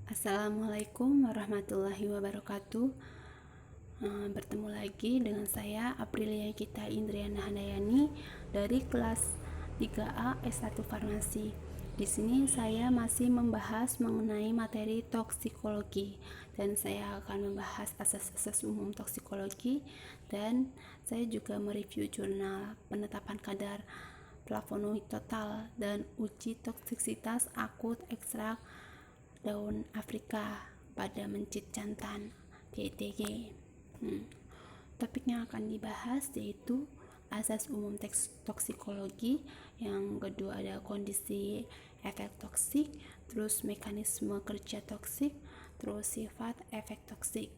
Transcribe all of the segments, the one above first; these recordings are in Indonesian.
Assalamualaikum warahmatullahi wabarakatuh. Bertemu lagi dengan saya Aprilia Gita Indriana Handayani dari kelas 3A S1 Farmasi. Di sini saya masih membahas mengenai materi toksikologi dan saya akan membahas asas-asas umum toksikologi, dan saya juga mereview jurnal penetapan kadar flavonoid total dan uji toksisitas akut ekstrak daun Afrika pada mencit jantan (DTG). Topik yang akan dibahas yaitu asas umum toksikologi, yang kedua ada kondisi efek toksik, terus mekanisme kerja toksik, terus sifat efek toksik.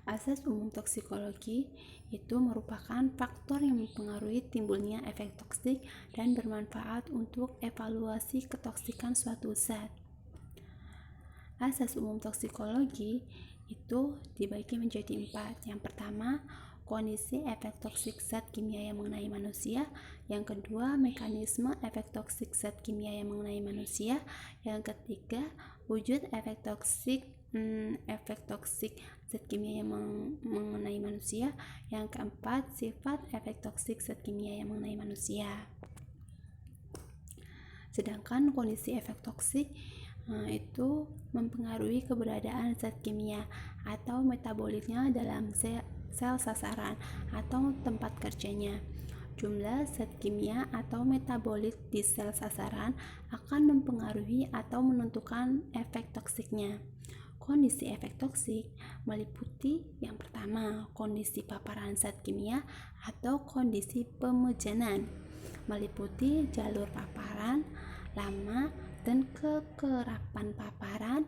Asas umum toksikologi itu merupakan faktor yang mempengaruhi timbulnya efek toksik dan bermanfaat untuk evaluasi ketoksikan suatu zat. Asas umum toksikologi itu dibagi menjadi 4. Yang pertama, kondisi efek toksik zat kimia yang mengenai manusia. Yang kedua, mekanisme efek toksik zat kimia yang mengenai manusia. Yang ketiga, wujud efek toksik zat kimia yang mengenai manusia. Yang keempat, sifat efek toksik zat kimia yang mengenai manusia. Sedangkan kondisi efek toksik itu mempengaruhi keberadaan zat kimia atau metabolitnya dalam sel sasaran atau tempat kerjanya. Jumlah zat kimia atau metabolit di sel sasaran akan mempengaruhi atau menentukan efek toksiknya. Kondisi efek toksik meliputi yang pertama, kondisi paparan zat kimia atau kondisi pemejanan, meliputi jalur paparan, lama dan kekerapan paparan,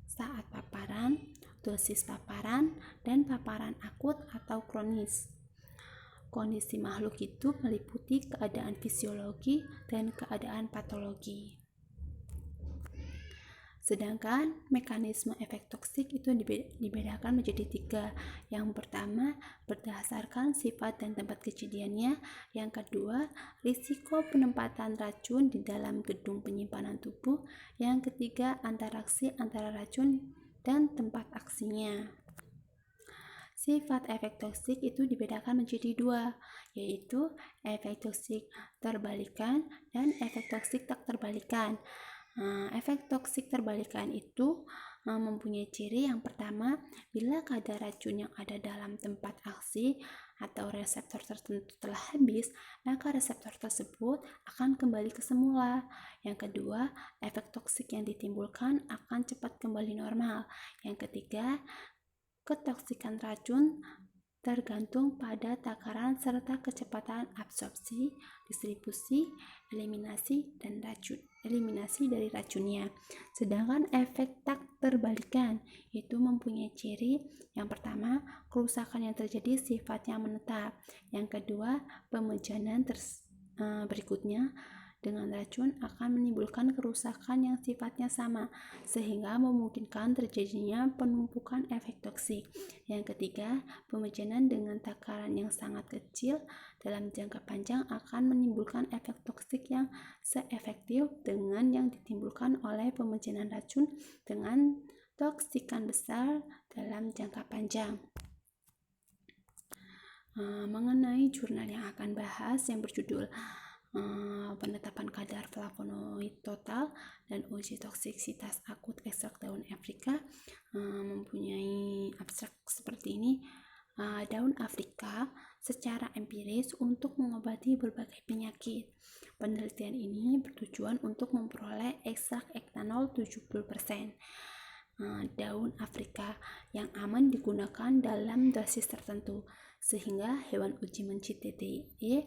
saat paparan, dosis paparan, dan paparan akut atau kronis. Kondisi makhluk hidup meliputi keadaan fisiologi dan keadaan patologi. Sedangkan mekanisme efek toksik itu dibedakan menjadi 3. Yang pertama, berdasarkan sifat dan tempat kejadiannya. Yang kedua, risiko penempatan racun di dalam gedung penyimpanan tubuh. Yang ketiga, interaksi antara racun dan tempat aksinya. Sifat efek toksik itu dibedakan menjadi 2, yaitu efek toksik terbalikan dan efek toksik tak terbalikan. Efek toksik terbalikan itu mempunyai ciri yang pertama, bila kadar racun yang ada dalam tempat aksi atau reseptor tertentu telah habis, maka reseptor tersebut akan kembali ke semula. Yang kedua, efek toksik yang ditimbulkan akan cepat kembali normal. Yang ketiga, ketoksikan racun tergantung pada takaran serta kecepatan absorpsi, distribusi, eliminasi dari racunnya. Sedangkan efek tak terbalikan itu mempunyai ciri yang pertama, kerusakan yang terjadi sifatnya menetap. Yang kedua, pemejanan berikutnya dengan racun akan menimbulkan kerusakan yang sifatnya sama, sehingga memungkinkan terjadinya penumpukan efek toksik. Yang ketiga, pemejanan dengan takaran yang sangat kecil dalam jangka panjang akan menimbulkan efek toksik yang seefektif dengan yang ditimbulkan oleh pemejanan racun dengan toksikan besar dalam jangka panjang. Mengenai jurnal yang akan bahas yang berjudul penetapan kadar flavonoid total dan uji toksisitas akut ekstrak daun Afrika, mempunyai abstrak seperti ini. Daun Afrika secara empiris untuk mengobati berbagai penyakit. Penelitian ini bertujuan untuk memperoleh ekstrak etanol 70%. Daun Afrika yang aman digunakan dalam dosis tertentu, sehingga hewan uji mencit DTG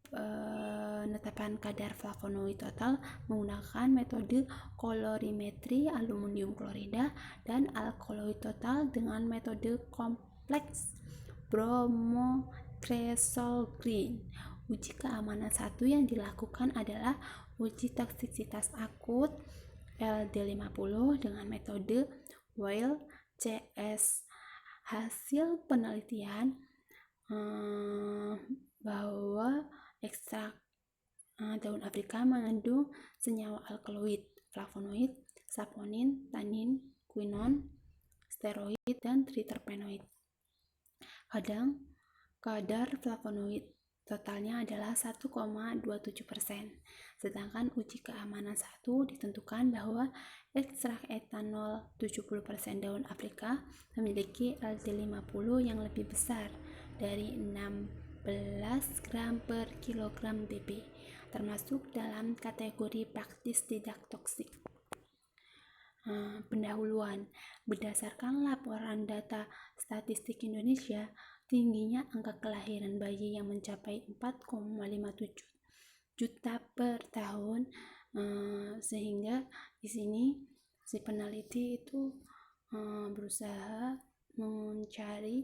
penetapan kadar flavonoid total menggunakan metode kolorimetri aluminium klorida dan alkaloid total dengan metode kompleks bromokresol green. Uji keamanan satu yang dilakukan adalah uji toksisitas akut LD50 dengan metode Weil CS. Hasil penelitian bahwa ekstrak daun Afrika mengandung senyawa alkaloid, flavonoid, saponin, tanin, quinon, steroid, dan triterpenoid. Kadar flavonoid totalnya adalah 1,27%. Sedangkan uji keamanan 1 ditentukan bahwa ekstrak etanol 70% daun Afrika memiliki LD50 yang lebih besar dari 16 gram per kilogram BB, termasuk dalam kategori praktis tidak toksik. Pendahuluan. Berdasarkan laporan data statistik Indonesia, tingginya angka kelahiran bayi yang mencapai 4,57 juta per tahun, sehingga di sini si peneliti itu berusaha mencari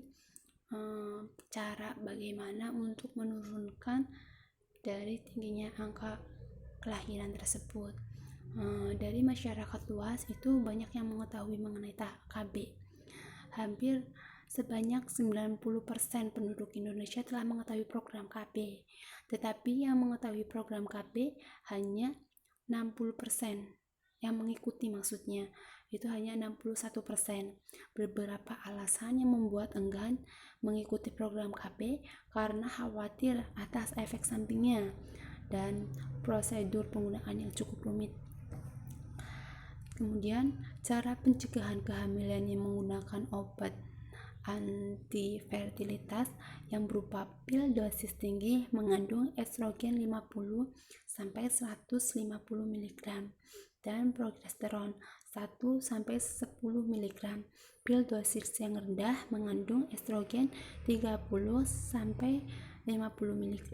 cara bagaimana untuk menurunkan dari tingginya angka kelahiran tersebut. Dari masyarakat luas itu banyak yang mengetahui mengenai KB. Hampir sebanyak 90% penduduk Indonesia telah mengetahui program KB. Tetapi yang mengetahui program KB hanya 60%. Yang mengikuti maksudnya itu hanya 61%. Beberapa alasan yang membuat enggan mengikuti program KB karena khawatir atas efek sampingnya dan prosedur penggunaan yang cukup rumit. Kemudian, cara pencegahan kehamilan yang menggunakan obat antifertilitas yang berupa pil dosis tinggi mengandung estrogen 50 sampai 150 mg dan progesteron 1 sampai 10 mg. Pil dosis yang rendah mengandung estrogen 30 sampai 50 mg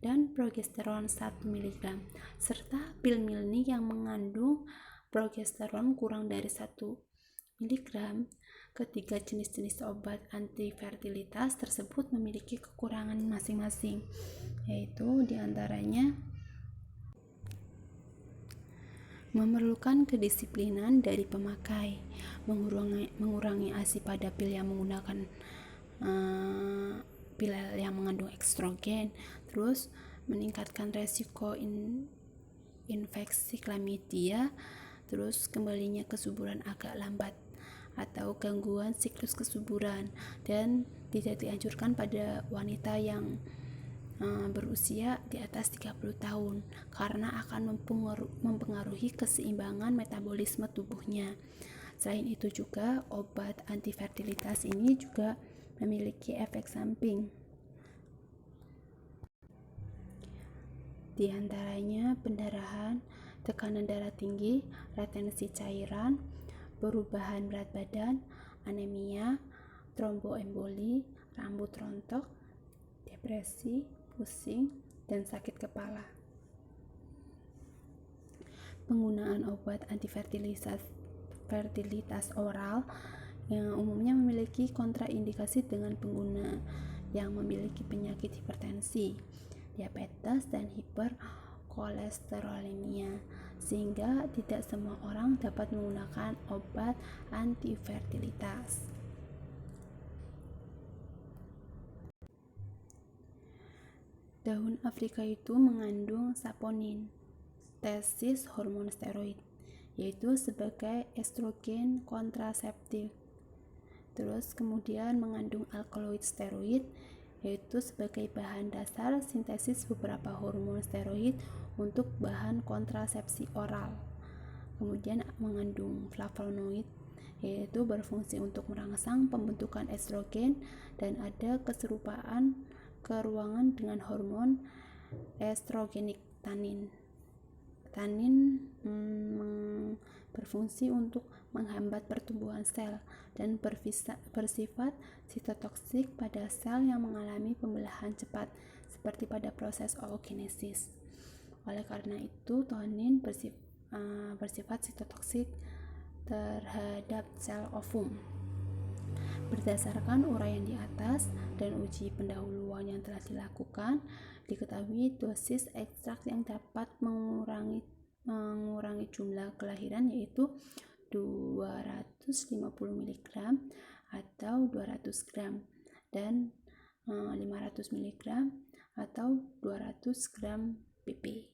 dan progesteron 1 mg, serta pil milni yang mengandung progesteron kurang dari 1 mg. Ketiga jenis-jenis obat antifertilitas tersebut memiliki kekurangan masing-masing, yaitu diantaranya memerlukan kedisiplinan dari pemakai, mengurangi ASI pada pil yang menggunakan pil yang mengandung estrogen, terus meningkatkan resiko infeksi chlamydia, terus kembalinya kesuburan agak lambat atau gangguan siklus kesuburan, dan tidak dianjurkan pada wanita yang berusia di atas 30 tahun karena akan mempengaruhi keseimbangan metabolisme tubuhnya. Selain itu juga obat antifertilitas ini juga memiliki efek samping. Di antaranya pendarahan, tekanan darah tinggi, retensi cairan, perubahan berat badan, anemia, tromboemboli, rambut rontok, depresi, pusing, dan sakit kepala. Penggunaan obat antifertilitas oral yang umumnya memiliki kontraindikasi dengan pengguna yang memiliki penyakit hipertensi, diabetes, dan hiperkolesterolemia, sehingga tidak semua orang dapat menggunakan obat antifertilitas. Daun Afrika itu mengandung saponin, tesis hormon steroid, yaitu sebagai estrogen kontraseptif. Terus kemudian mengandung alkaloid steroid, yaitu sebagai bahan dasar sintesis beberapa hormon steroid untuk bahan kontrasepsi oral. Kemudian mengandung flavonoid, yaitu berfungsi untuk merangsang pembentukan estrogen dan ada keserupaan keruangan dengan hormon estrogenik tanin. Tanin berfungsi untuk menghambat pertumbuhan sel dan bersifat sitotoksik pada sel yang mengalami pembelahan cepat seperti pada proses oogenesis. Oleh karena itu, tanin bersifat sitotoksik terhadap sel ovum. Berdasarkan uraian di atas dan uji pendahuluan yang telah dilakukan, diketahui dosis ekstrak yang dapat mengurangi jumlah kelahiran yaitu 250 mg atau 200 gram dan 500 mg atau 200 gram pp.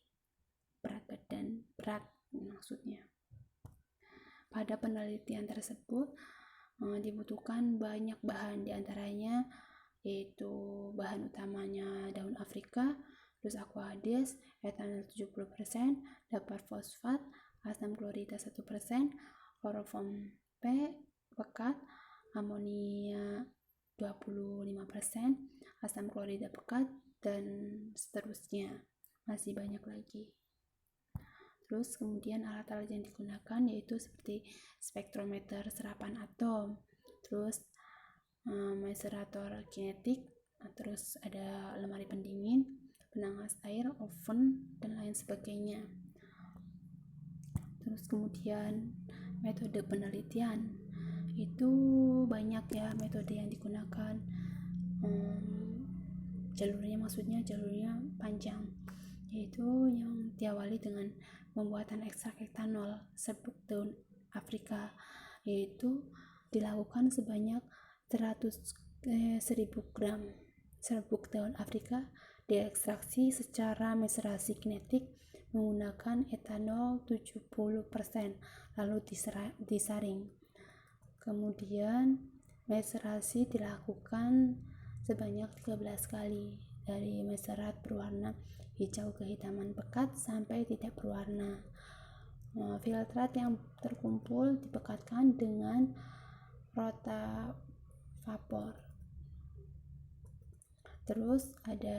berat maksudnya. Pada penelitian tersebut dibutuhkan banyak bahan, diantaranya yaitu bahan utamanya daun Afrika, terus aquades, etanol 70%, dapat fosfat, asam klorida 1%, kloroform P pekat, amonia 25%, asam klorida pekat, dan seterusnya. Masih banyak lagi. Terus kemudian alat-alat yang digunakan yaitu seperti spektrometer serapan atom, terus mesurator kinetik, terus ada lemari pendingin, penanas air, oven, dan lain sebagainya. Terus kemudian metode penelitian itu banyak ya metode yang digunakan, jalurnya panjang, yaitu yang diawali dengan pembuatan ekstrak etanol serbuk daun Afrika, yaitu dilakukan sebanyak 1000 gram serbuk daun Afrika diekstraksi secara mesurasi kinetik menggunakan etanol 70%, lalu disaring. Kemudian mesurasi dilakukan sebanyak 13 kali, dari meserat berwarna hijau kehitaman pekat sampai tidak berwarna. Filtrat yang terkumpul dipekatkan dengan rotavapor. Terus ada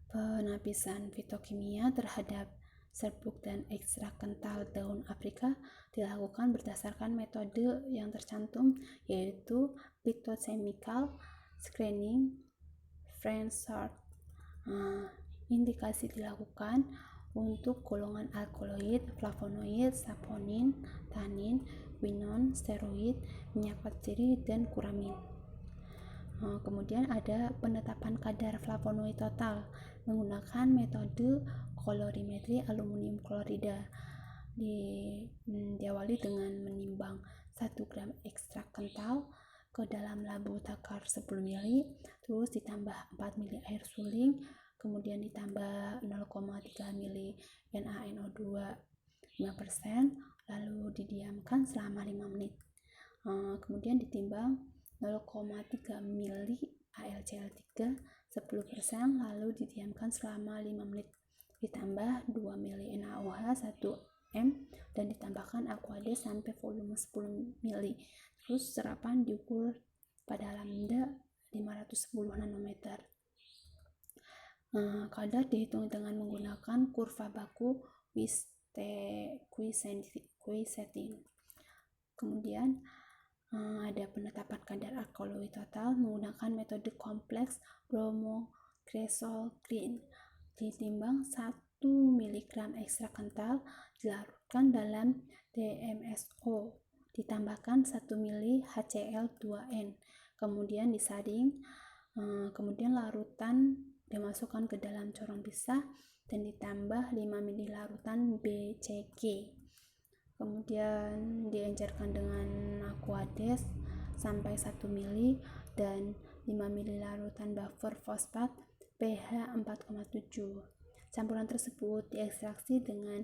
penapisan fitokimia terhadap serbuk dan ekstrak kental daun Afrika dilakukan berdasarkan metode yang tercantum, yaitu phytochemical screening, French sort. Indikasi dilakukan untuk golongan alkaloid, flavonoid, saponin, tanin, quinone, steroid, minyak merkuri, dan kuramin. Kemudian ada penetapan kadar flavonoid total menggunakan metode kolorimetri aluminium klorida. Diawali dengan menimbang 1 gram ekstrak kental ke dalam labu takar 10 ml, terus ditambah 4 ml air suling, kemudian ditambah 0,3 ml NaNO2 5%, lalu didiamkan selama 5 menit. Kemudian ditimbang 0,3 ml AlCl3 10%, lalu didiamkan selama 5 menit. Ditambah 2 ml NaOH 1 m dan ditambahkan aquades sampai volume 10 ml. Terus serapan diukur pada lambda 510 nanometer. Kadar dihitung dengan menggunakan kurva baku Queissentin. Kemudian ada penetapan kadar alkaloid total menggunakan metode kompleks bromocresol clean. Ditimbang 1 mg ekstrak kental dilarutkan dalam DMSO, ditambahkan 1 ml HCl2n, kemudian disaring, kemudian larutan dimasukkan ke dalam corong pisah dan ditambah 5 ml larutan BCG. Kemudian diencerkan dengan aquades sampai 1 ml dan 5 ml larutan buffer fosfat pH 4,7. Campuran tersebut diekstraksi dengan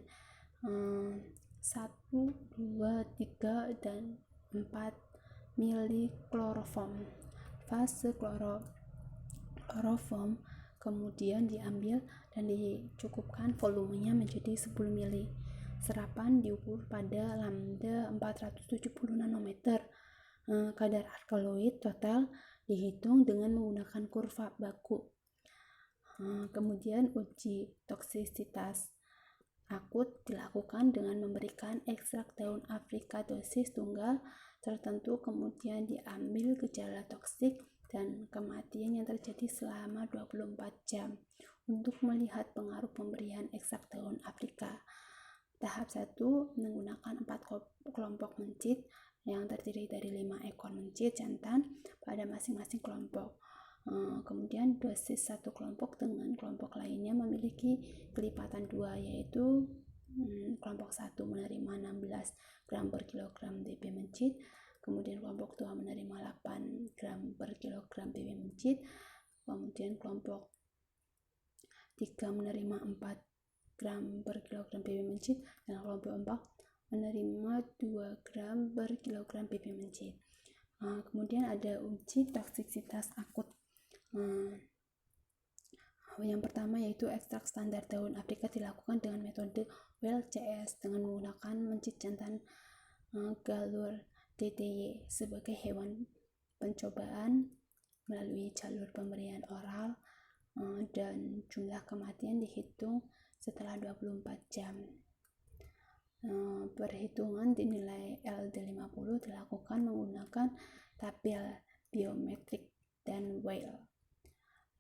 1, 2, 3, dan 4 ml kloroform. Fase kloroform kemudian diambil dan dicukupkan volumenya menjadi 10 ml. Serapan diukur pada lambda 470 nanometer. Kadar alkaloid total dihitung dengan menggunakan kurva baku. Kemudian uji toksisitas akut dilakukan dengan memberikan ekstrak daun Afrika dosis tunggal tertentu, kemudian diambil gejala toksik dan kematian yang terjadi selama 24 jam untuk melihat pengaruh pemberian ekstrak daun Afrika. Tahap 1 menggunakan 4 kelompok mencit yang terdiri dari 5 ekor mencit jantan pada masing-masing kelompok. Kemudian dosis satu kelompok dengan kelompok lainnya memiliki kelipatan 2, yaitu kelompok 1 menerima 16 gram per kilogram Dp mencit, kemudian kelompok 2 menerima 8 gram per kilogram Dp mencit, kemudian kelompok 3 menerima 4 gram per kilogram pp mencit, dan kelompok 4 menerima 2 gram per kilogram pp mencit. Kemudian ada uji toksisitas akut. Yang pertama yaitu ekstrak standar daun Afrika dilakukan dengan metode WLCS dengan menggunakan mencit jantan galur DTY sebagai hewan pencobaan melalui jalur pemberian oral, dan jumlah kematian dihitung setelah 24 jam. Perhitungan dinilai LD50 dilakukan menggunakan tabel biometrik dan Whale.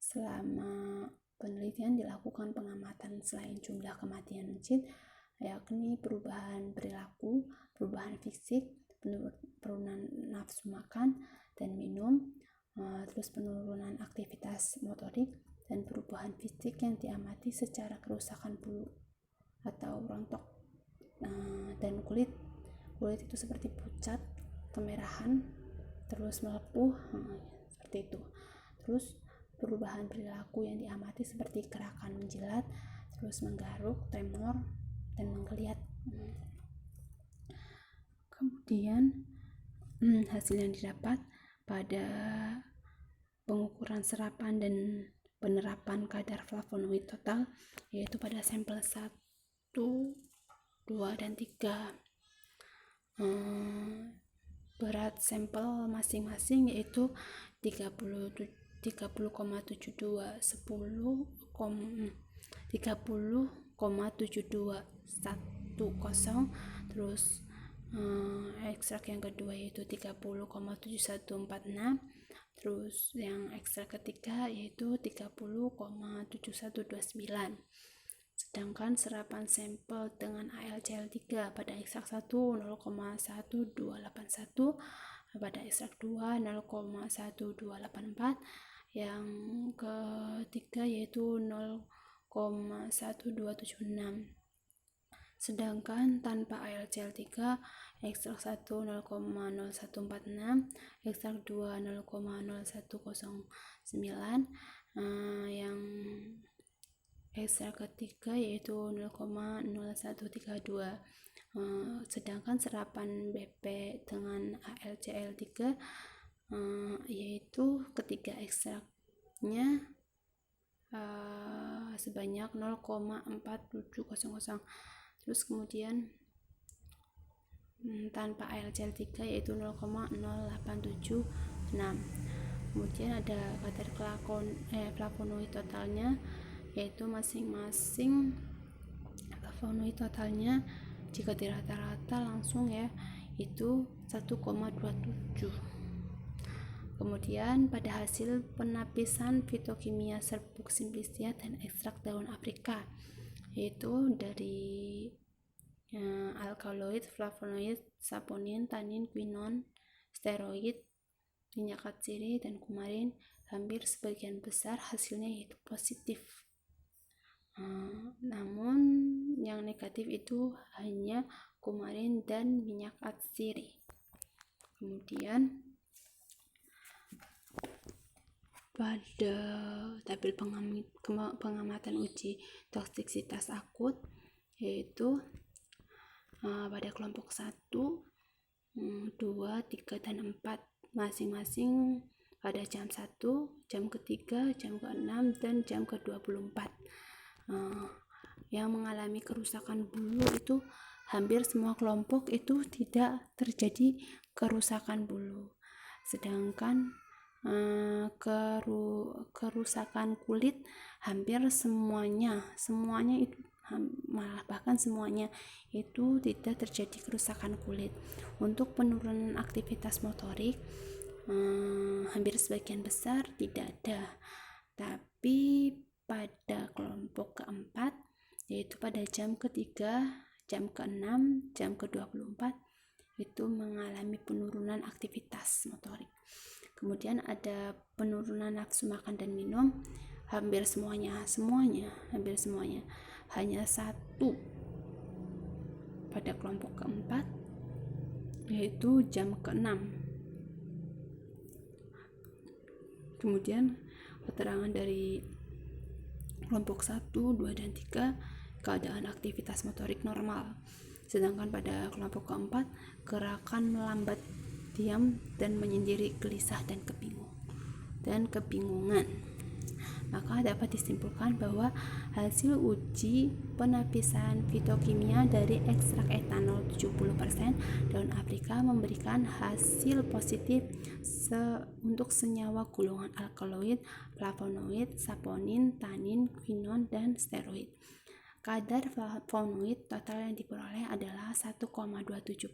Selama penelitian dilakukan pengamatan selain jumlah kematian mencit, yakni perubahan perilaku, perubahan fisik, penurunan nafsu makan dan minum, terus penurunan aktivitas motorik, dan perubahan fisik yang diamati secara kerusakan bulu atau rontok, dan kulit itu seperti pucat, kemerahan, terus melepuh, seperti itu. Terus perubahan perilaku yang diamati seperti gerakan menjilat, terus menggaruk, tremor, dan menggeliat. Kemudian hasil yang didapat pada pengukuran serapan dan penerapan kadar flavonoid total yaitu pada sampel 1, 2, dan 3. Berat sampel masing-masing yaitu 30,72, 10,72, 10,7210, terus ekstrak yang kedua yaitu 30,7146, terus yang ekstrak ketiga yaitu 30,7129. Sedangkan serapan sampel dengan ALCL3 pada ekstrak 1 0,1281, pada ekstrak 2 0,1284, yang ketiga yaitu 0,1276. Sedangkan tanpa ALCL3 ekstrak 1 0,0146, ekstrak 2 0,0109, yang ekstrak ketiga yaitu 0,0132. Sedangkan serapan BP dengan ALCL3 yaitu ketiga ekstraknya sebanyak 0,4700. Terus kemudian tanpa ALCL3 yaitu 0,0876. Kemudian ada kadar flavonoid totalnya yaitu masing-masing flavonoid totalnya jika dirata-rata langsung ya itu 1,27. Kemudian pada hasil penapisan fitokimia serbuk simplicia dan ekstrak daun Afrika yaitu dari alkaloid, flavonoid, saponin, tanin, quinon, steroid, minyak atsiri, dan kumarin, hampir sebagian besar hasilnya yaitu positif. Namun yang negatif itu hanya kumarin dan minyak atsiri. Kemudian pada tabel pengamatan uji toksisitas akut yaitu pada kelompok 1, 2, 3, dan 4 masing-masing pada jam 1, jam ke-3, jam ke-6, dan jam ke-24. Yang mengalami kerusakan bulu itu hampir semua kelompok itu tidak terjadi kerusakan bulu, sedangkan kerusakan kulit hampir semuanya itu malah bahkan semuanya itu tidak terjadi kerusakan kulit. Untuk penurunan aktivitas motorik hampir sebagian besar tidak ada, tapi pada kelompok keempat yaitu pada jam ketiga, jam ke-6, jam ke-24 itu mengalami penurunan aktivitas motorik. Kemudian ada penurunan nafsu makan dan minum hampir semuanya, hanya satu pada kelompok keempat yaitu jam ke-6. Kemudian keterangan dari kelompok 1, 2, dan 3 keadaan aktivitas motorik normal. Sedangkan pada kelompok keempat, gerakan melambat diam dan menyendiri, gelisah dan kebingungan. Maka dapat disimpulkan bahwa hasil uji penapisan fitokimia dari ekstrak etanol 70% daun Afrika memberikan hasil positif untuk senyawa gulungan alkaloid, flavonoid, saponin, tanin, quinon, dan steroid. Kadar flavonoid total yang diperoleh adalah 1,27%,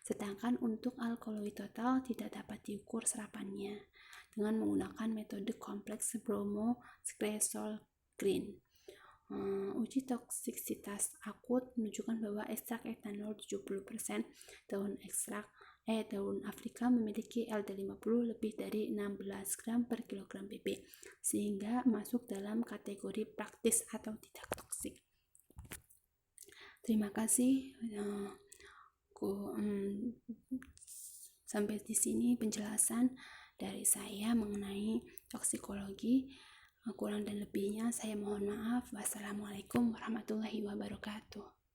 sedangkan untuk alkaloid total tidak dapat diukur serapannya dengan menggunakan metode kompleks bromo-cresol green. Uji toksisitas akut menunjukkan bahwa ekstrak etanol 70% daun Afrika memiliki LD50 lebih dari 16 gram per kilogram BB, sehingga masuk dalam kategori praktis atau tidak toksik. Terima kasih. Sampai di sini penjelasan dari saya mengenai toksikologi. Kurang dan lebihnya saya mohon maaf. Wassalamualaikum warahmatullahi wabarakatuh.